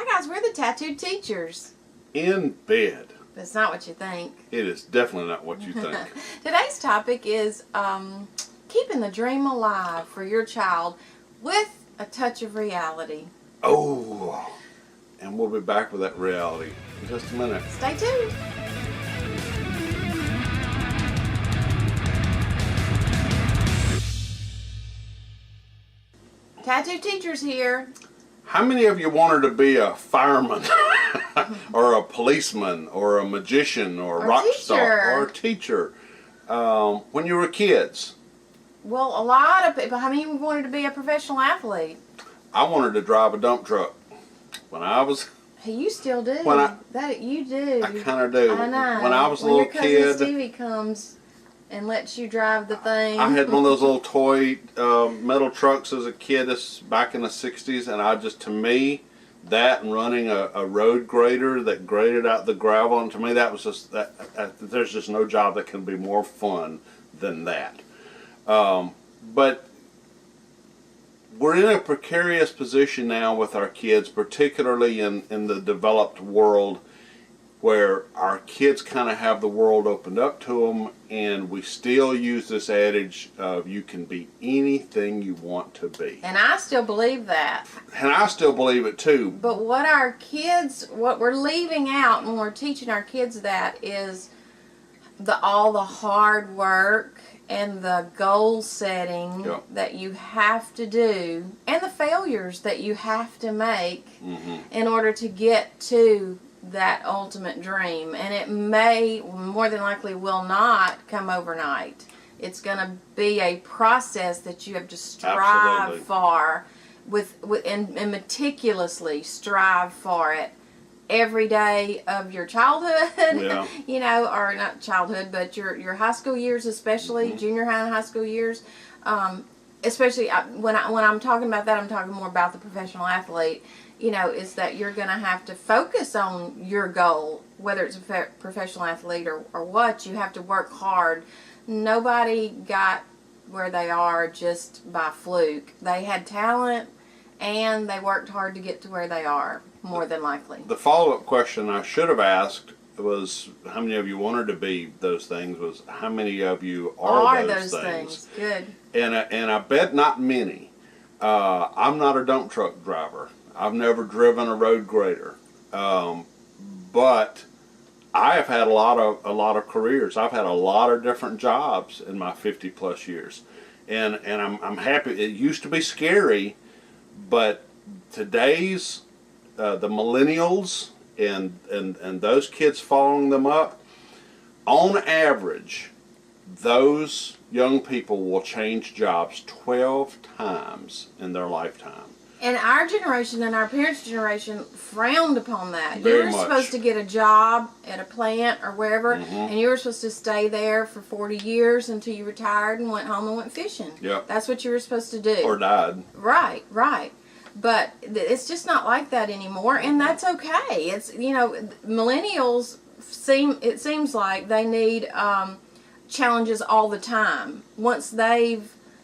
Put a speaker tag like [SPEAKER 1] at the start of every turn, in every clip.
[SPEAKER 1] Hi guys, we're the Tattooed Teachers.
[SPEAKER 2] In bed.
[SPEAKER 1] But it's not what you think.
[SPEAKER 2] It is definitely not what you think.
[SPEAKER 1] Today's topic is keeping the dream alive for your child with a touch of reality.
[SPEAKER 2] Oh, and we'll be back with that reality in just a minute.
[SPEAKER 1] Stay tuned. Tattooed Teachers here.
[SPEAKER 2] How many of you wanted to be a fireman or a policeman or a magician or a rock star or a teacher when you were kids?
[SPEAKER 1] Well, a lot of people. How many wanted to be a professional athlete?
[SPEAKER 2] I wanted to drive a dump truck when I was.
[SPEAKER 1] You still do. You do.
[SPEAKER 2] I kind of do.
[SPEAKER 1] I know.
[SPEAKER 2] When I was a little kid.
[SPEAKER 1] When your cousin Stevie comes and lets you drive the thing.
[SPEAKER 2] I had one of those little toy metal trucks as a kid. This back in the '60s, and to me, that and running a road grader that graded out the gravel, and to me that was just there's just no job that can be more fun than that. But we're in a precarious position now with our kids, particularly in the developed world, where our kids kind of have the world opened up to them, and we still use this adage of you can be anything you want to be.
[SPEAKER 1] And I still believe that.
[SPEAKER 2] And I still believe it too.
[SPEAKER 1] But what we're leaving out when we're teaching our kids that is all the hard work and the goal setting that you have to do, and the failures that you have to make in order to get to that ultimate dream. And it more than likely will not come overnight. It's going to be a process that you have to strive for and meticulously strive for it every day of your childhood, or not childhood, but your high school years, especially junior high and high school years. Especially when I'm talking about that, I'm talking more about the professional athlete. Is that you're going to have to focus on your goal, whether it's a professional athlete or what. You have to work hard. Nobody got where they are just by fluke. They had talent, and they worked hard to get to where they are, more than likely. The
[SPEAKER 2] follow-up question I should have asked was, how many of you wanted to be those things, was how many of you are those things?
[SPEAKER 1] Good.
[SPEAKER 2] And I bet not many. I'm not a dump truck driver. I've never driven a road grader, but I have had a lot of careers. I've had a lot of different jobs in my 50+ years, and I'm happy. It used to be scary, but today's the millennials and those kids following them up, on average, those young people will change jobs 12 times in their lifetime.
[SPEAKER 1] And our generation and our parents' generation frowned upon that.
[SPEAKER 2] Very
[SPEAKER 1] you were
[SPEAKER 2] much.
[SPEAKER 1] Supposed to get a job at a plant or wherever, and you were supposed to stay there for 40 years until you retired and went home and went fishing.
[SPEAKER 2] Yep.
[SPEAKER 1] That's what you were supposed to do.
[SPEAKER 2] Or died.
[SPEAKER 1] Right. But it's just not like that anymore, and that's okay. It's millennials seems like they need challenges all the time.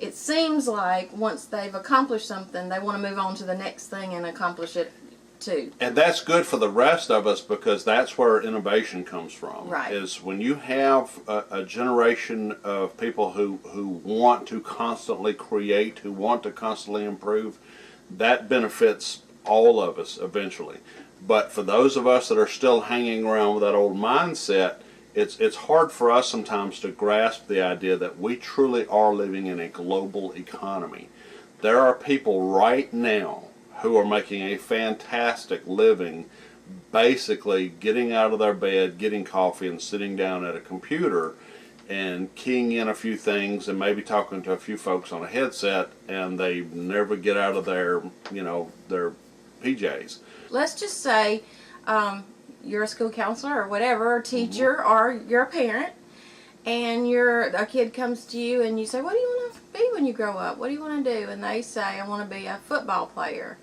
[SPEAKER 1] It seems like once they've accomplished something, they want to move on to the next thing and accomplish it too.
[SPEAKER 2] And that's good for the rest of us, because that's where innovation comes from.
[SPEAKER 1] Right.
[SPEAKER 2] Is when you have a generation of people who want to constantly create, who want to constantly improve, that benefits all of us eventually. But for those of us that are still hanging around with that old mindset, it's hard for us sometimes to grasp the idea that we truly are living in a global economy. There are people right now who are making a fantastic living basically getting out of their bed, getting coffee, and sitting down at a computer and keying in a few things and maybe talking to a few folks on a headset, and they never get out of their PJs.
[SPEAKER 1] Let's just say you're a school counselor or whatever, or teacher, or you're a parent, and a kid comes to you and you say, what do you want to be when you grow up? What do you want to do? And they say, I want to be a football player.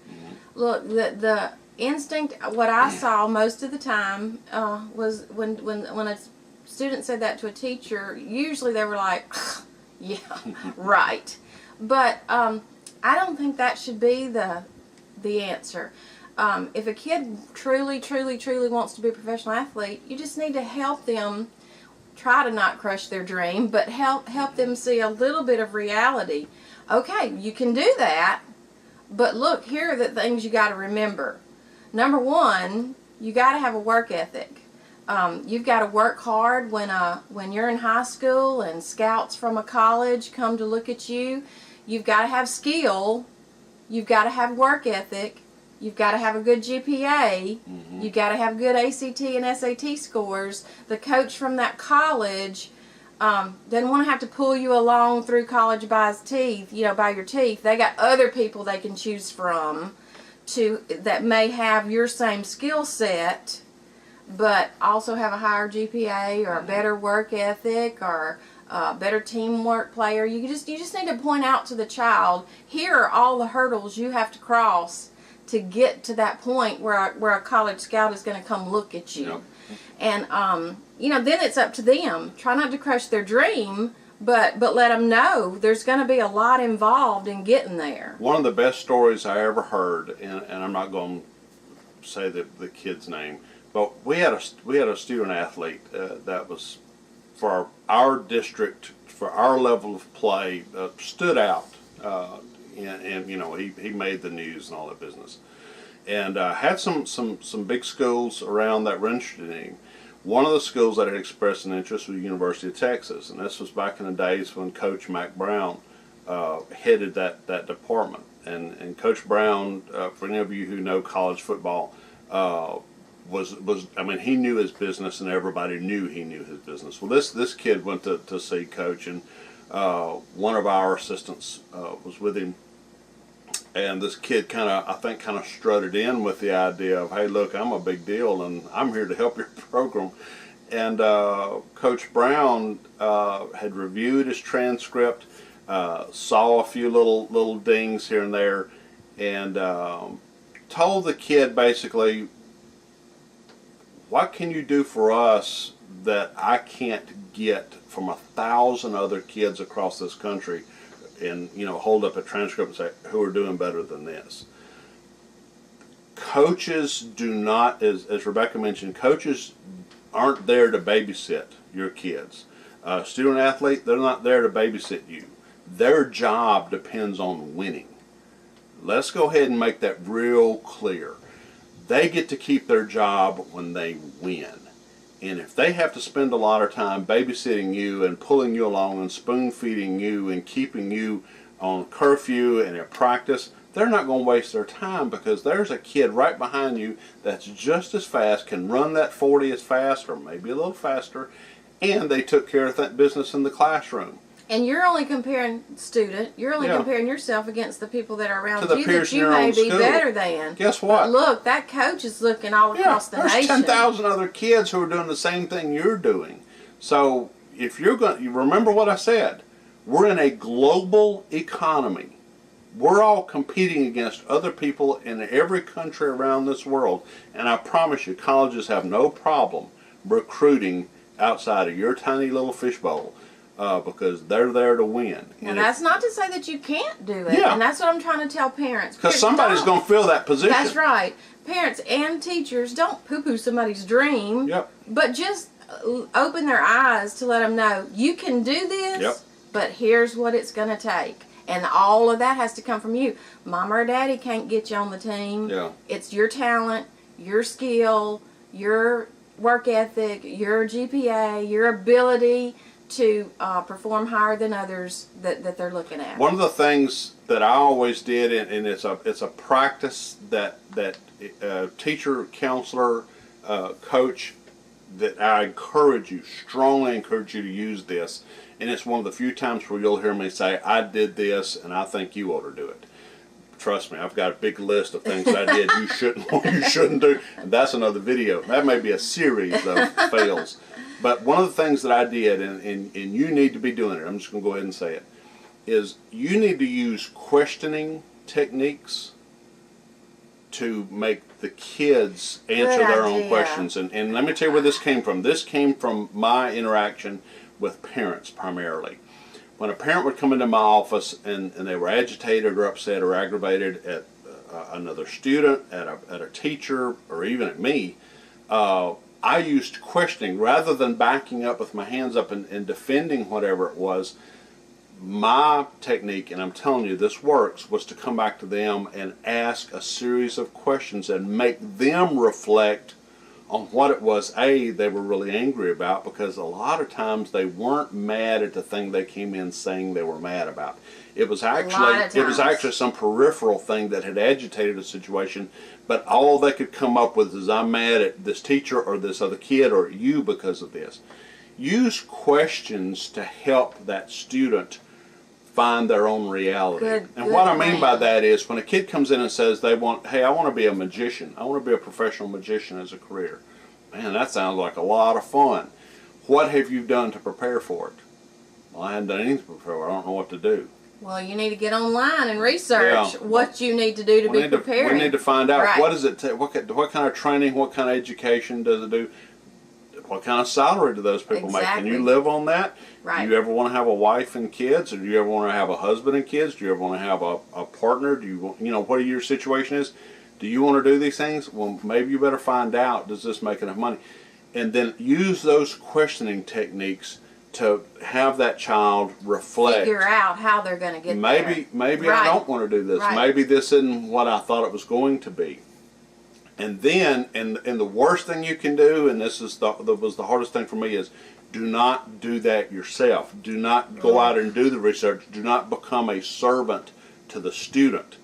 [SPEAKER 1] Look, the instinct, what I saw most of the time was when a student said that to a teacher, usually they were like, yeah, right. But I don't think that should be the answer. if a kid truly, truly, truly wants to be a professional athlete, you just need to help them. Try to not crush their dream, but help them see a little bit of reality. Okay, you can do that, but look, here are the things you got to remember. Number one, you got to have a work ethic. You've got to work hard when you're in high school and scouts from a college come to look at you. You've got to have skill. You've got to have work ethic. You've got to have a good GPA. Mm-hmm. You've got to have good ACT and SAT scores. The coach from that college doesn't want to have to pull you along through college by his teeth, by your teeth. They got other people they can choose from that may have your same skill set, but also have a higher GPA or a better work ethic or a better teamwork player. You just need to point out to the child, here are all the hurdles you have to cross to get to that point where a college scout is going to come look at you. Yep. And, then it's up to them. Try not to crush their dream, but let them know there's going to be a lot involved in getting there.
[SPEAKER 2] One of the best stories I ever heard, and I'm not going to say the kid's name, but we had a student athlete that was for our district, for our level of play, stood out. And he made the news and all that business, and had some big schools around that were interested in him. One of the schools that had expressed an interest was the University of Texas, and this was back in the days when Coach Mac Brown headed that department. And Coach Brown, for any of you who know college football, he knew his business, and everybody knew he knew his business. Well, this kid went to see Coach, and one of our assistants was with him. And this kid kind of strutted in with the idea of, hey, look, I'm a big deal, and I'm here to help your program. And Coach Brown had reviewed his transcript, saw a few little dings here and there, and told the kid basically, what can you do for us that I can't get from 1,000 other kids across this country? And hold up a transcript and say, who are doing better than this? Coaches do not, as Rebecca mentioned, coaches aren't there to babysit your kids. Student athlete, they're not there to babysit you. Their job depends on winning. Let's go ahead and make that real clear. They get to keep their job when they win. And if they have to spend a lot of time babysitting you and pulling you along and spoon feeding you and keeping you on curfew and at practice, they're not going to waste their time, because there's a kid right behind you that's just as fast, can run that 40 as fast or maybe a little faster, and they took care of that business in the classroom.
[SPEAKER 1] And you're only comparing comparing yourself against the people that are around you that you
[SPEAKER 2] may
[SPEAKER 1] be better than.
[SPEAKER 2] Guess what?
[SPEAKER 1] But look, that coach is looking all across the nation.
[SPEAKER 2] There's 10,000 other kids who are doing the same thing you're doing. So if you remember what I said, we're in a global economy. We're all competing against other people in every country around this world. And I promise you, colleges have no problem recruiting outside of your tiny little fishbowl. Because they're there to win.
[SPEAKER 1] Now, that's not to say that you can't do it. Yeah. And that's what I'm trying to tell parents.
[SPEAKER 2] Because somebody's going to fill that position.
[SPEAKER 1] That's right. Parents and teachers, don't poo-poo somebody's dream.
[SPEAKER 2] Yep.
[SPEAKER 1] But just open their eyes to let them know, you can do this,
[SPEAKER 2] yep,
[SPEAKER 1] but here's what it's going to take. And all of that has to come from you. Mama or daddy can't get you on the team.
[SPEAKER 2] Yeah.
[SPEAKER 1] It's your talent, your skill, your work ethic, your GPA, your ability to perform higher than others that they're looking at.
[SPEAKER 2] One of the things that I always did, and it's a practice that teacher, counselor, coach, that I strongly encourage you to use this, and it's one of the few times where you'll hear me say, I did this and I think you ought to do it. Trust me, I've got a big list of things that I did you shouldn't do, and that's another video. That may be a series of fails. But one of the things that I did, and you need to be doing it, I'm just going to go ahead and say it, is you need to use questioning techniques to make the kids answer their own questions. And let me tell you where this came from. This came from my interaction with parents primarily. When a parent would come into my office and they were agitated or upset or aggravated at another student, at a teacher, or even at me, I used questioning rather than backing up with my hands up and defending whatever it was. My technique, and I'm telling you this works, was to come back to them and ask a series of questions and make them reflect on what it was they were really angry about, because a lot of times they weren't mad at the thing they came in saying they were mad about. It was actually some peripheral thing that had agitated a situation, but all they could come up with is, I'm mad at this teacher or this other kid or you because of this. Use questions to help that student find their own reality. And what I mean by that is, when a kid comes in and says hey, I want to be a magician, I want to be a professional magician as a career. Man, that sounds like a lot of fun. What have you done to prepare for it? Well, I haven't done anything to prepare for it. I don't know what to do.
[SPEAKER 1] Well, you need to get online and research what you need to do to be prepared.
[SPEAKER 2] We need to find out what does it take, what kind of training, what kind of education does it do? What kind of salary do those people make? Can you live on that?
[SPEAKER 1] Right.
[SPEAKER 2] Do you ever want to have a wife and kids, or do you ever want to have a husband and kids? Do you ever want to have a partner? Do you want, what your situation is? Do you want to do these things? Well, maybe you better find out, does this make enough money? And then use those questioning techniques to have that child reflect.
[SPEAKER 1] Figure out how they're going to get there.
[SPEAKER 2] Maybe I don't want to do this. Maybe this isn't what I thought it was going to be. And then, and the worst thing you can do, and this is was the hardest thing for me, is do not do that yourself. Do not go out and do the research. Do not become a servant to the student.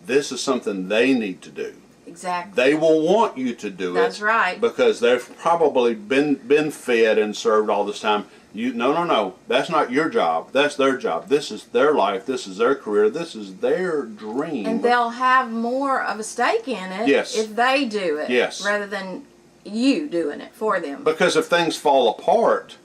[SPEAKER 2] This is something they need to do.
[SPEAKER 1] Exactly.
[SPEAKER 2] They will want you to do it.
[SPEAKER 1] That's right.
[SPEAKER 2] Because they've probably been fed and served all this time. No. That's not your job. That's their job. This is their life. This is their career. This is their dream.
[SPEAKER 1] And they'll have more of a stake in it if they do it rather than you doing it for them.
[SPEAKER 2] Because if things fall apart,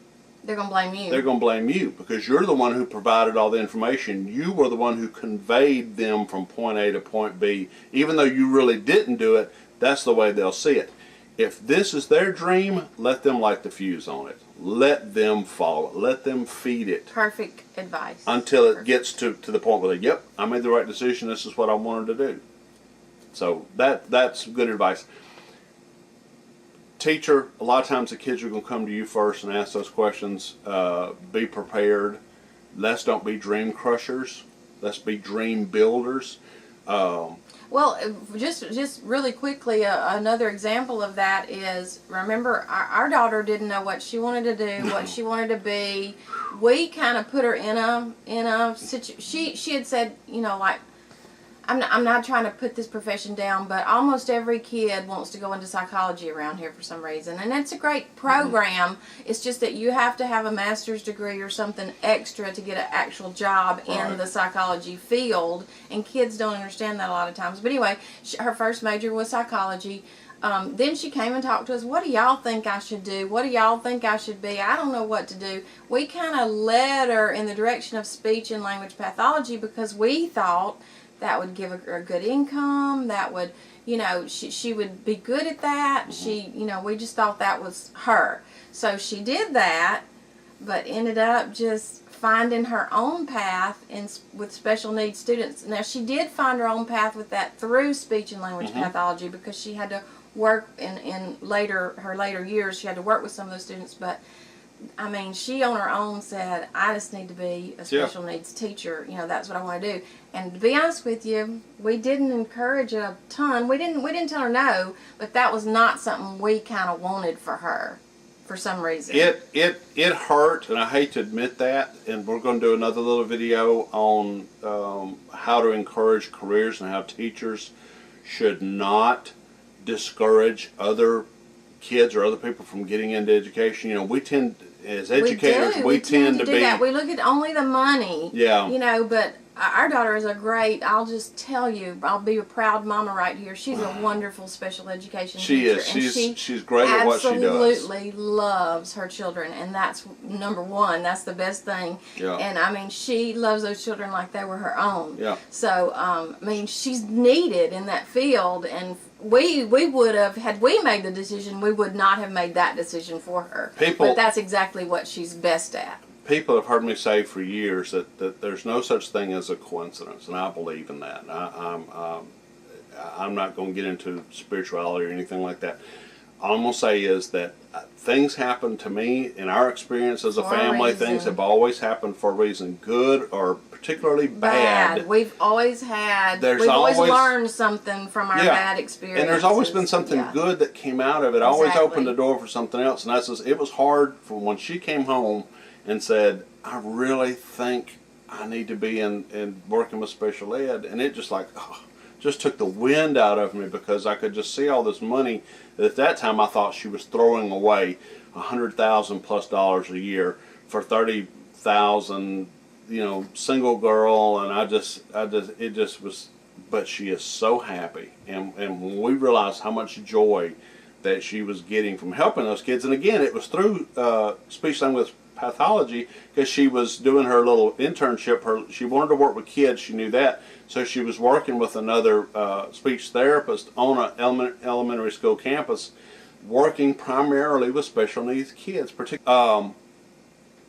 [SPEAKER 1] they're going to blame you.
[SPEAKER 2] They're going to blame you, because you're the one who provided all the information. You were the one who conveyed them from point A to point B. Even though you really didn't do it, that's the way they'll see it. If this is their dream, let them light the fuse on it. Let them follow it. Let them feed it.
[SPEAKER 1] Perfect advice.
[SPEAKER 2] Until it gets to the point where they, I made the right decision. This is what I wanted to do. So that's good advice. Teacher, a lot of times the kids are going to come to you first and ask those questions. Be prepared. Let's don't be dream crushers. Let's be dream builders.
[SPEAKER 1] Well, just really quickly, another example of that is, remember, our daughter didn't know what she wanted to do, what she wanted to be. We kind of put her in a situation. She had said, like, I'm not trying to put this profession down, but almost every kid wants to go into psychology around here for some reason. And it's a great program. It's just that you have to have a master's degree or something extra to get an actual job in the psychology field. And kids don't understand that a lot of times. But anyway, her first major was psychology. Then she came and talked to us. What do y'all think I should do? What do y'all think I should be? I don't know what to do. We kind of led her in the direction of speech and language pathology because we thought that would give her a good income. That would, she would be good at that. We just thought that was her. So she did that, but ended up just finding her own path with special needs students. Now, she did find her own path with that through speech and language pathology, because she had to work in her later years. She had to work with some of those students, but I mean, she on her own said, I just need to be a special needs teacher. That's what I want to do. And to be honest with you, we didn't encourage it a ton. We didn't tell her no, but that was not something we kind of wanted for her for some reason.
[SPEAKER 2] It hurt, and I hate to admit that. And we're going to do another little video on how to encourage careers and how teachers should not discourage other kids or other people from getting into education. We tend, as educators, we tend to be
[SPEAKER 1] that. We look at only the money.
[SPEAKER 2] Yeah.
[SPEAKER 1] But our daughter is I'll just tell you, I'll be a proud mama right here. She's a wonderful special education teacher.
[SPEAKER 2] She's great at what she does.
[SPEAKER 1] Absolutely loves her children, and that's number one. That's the best thing.
[SPEAKER 2] Yeah.
[SPEAKER 1] And I mean, she loves those children like they were her own.
[SPEAKER 2] Yeah.
[SPEAKER 1] So, I mean, she's needed in that field, and we would have, had we made the decision, we would not have made that decision for her. But that's exactly what she's best at.
[SPEAKER 2] People have heard me say for years that there's no such thing as a coincidence, and I believe in that. I'm not going to get into spirituality or anything like that. All I'm going to say is that things happen to me in our experience as a family. Things have always happened for a reason, good or particularly bad.
[SPEAKER 1] We've always had, we've always learned something from our bad experiences.
[SPEAKER 2] And there's always been something good that came out of it. Always opened the door for something else. And that's just, it was hard for when she came home and said, I really think I need to be in working with special ed. And it just like, just took the wind out of me, because I could just see all this money that at that time I thought she was throwing away $100,000+ a year for 30,000, single girl, and it just was. But she is so happy, and when we realized how much joy that she was getting from helping those kids, and again, it was through speech language pathology, because she was doing her little internship. She wanted to work with kids, she knew that, so she was working with another speech therapist on an elementary school campus, working primarily with special needs kids. And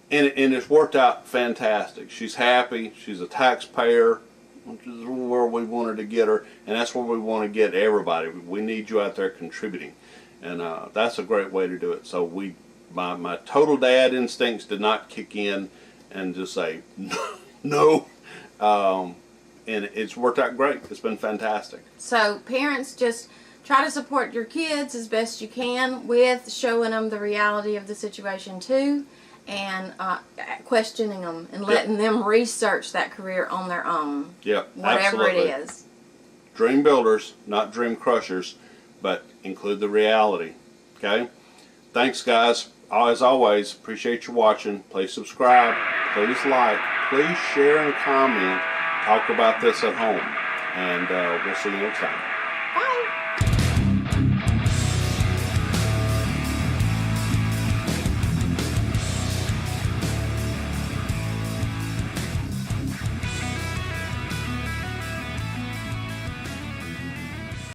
[SPEAKER 2] it's worked out fantastic. She's happy, she's a taxpayer, which is where we wanted to get her, and that's where we want to get everybody. We need you out there contributing, and that's a great way to do it. So my total dad instincts did not kick in and just say no, and it's worked out great. It's been fantastic.
[SPEAKER 1] So parents, just try to support your kids as best you can with showing them the reality of the situation too, and questioning them and letting them research that career on their own.
[SPEAKER 2] Yep,
[SPEAKER 1] whatever
[SPEAKER 2] absolutely.
[SPEAKER 1] it is.
[SPEAKER 2] Dream builders, not dream crushers, but include the reality. Okay? Thanks, guys. As always, appreciate you watching. Please subscribe. Please like. Please share and comment. Talk about this at home. And we'll see you next time.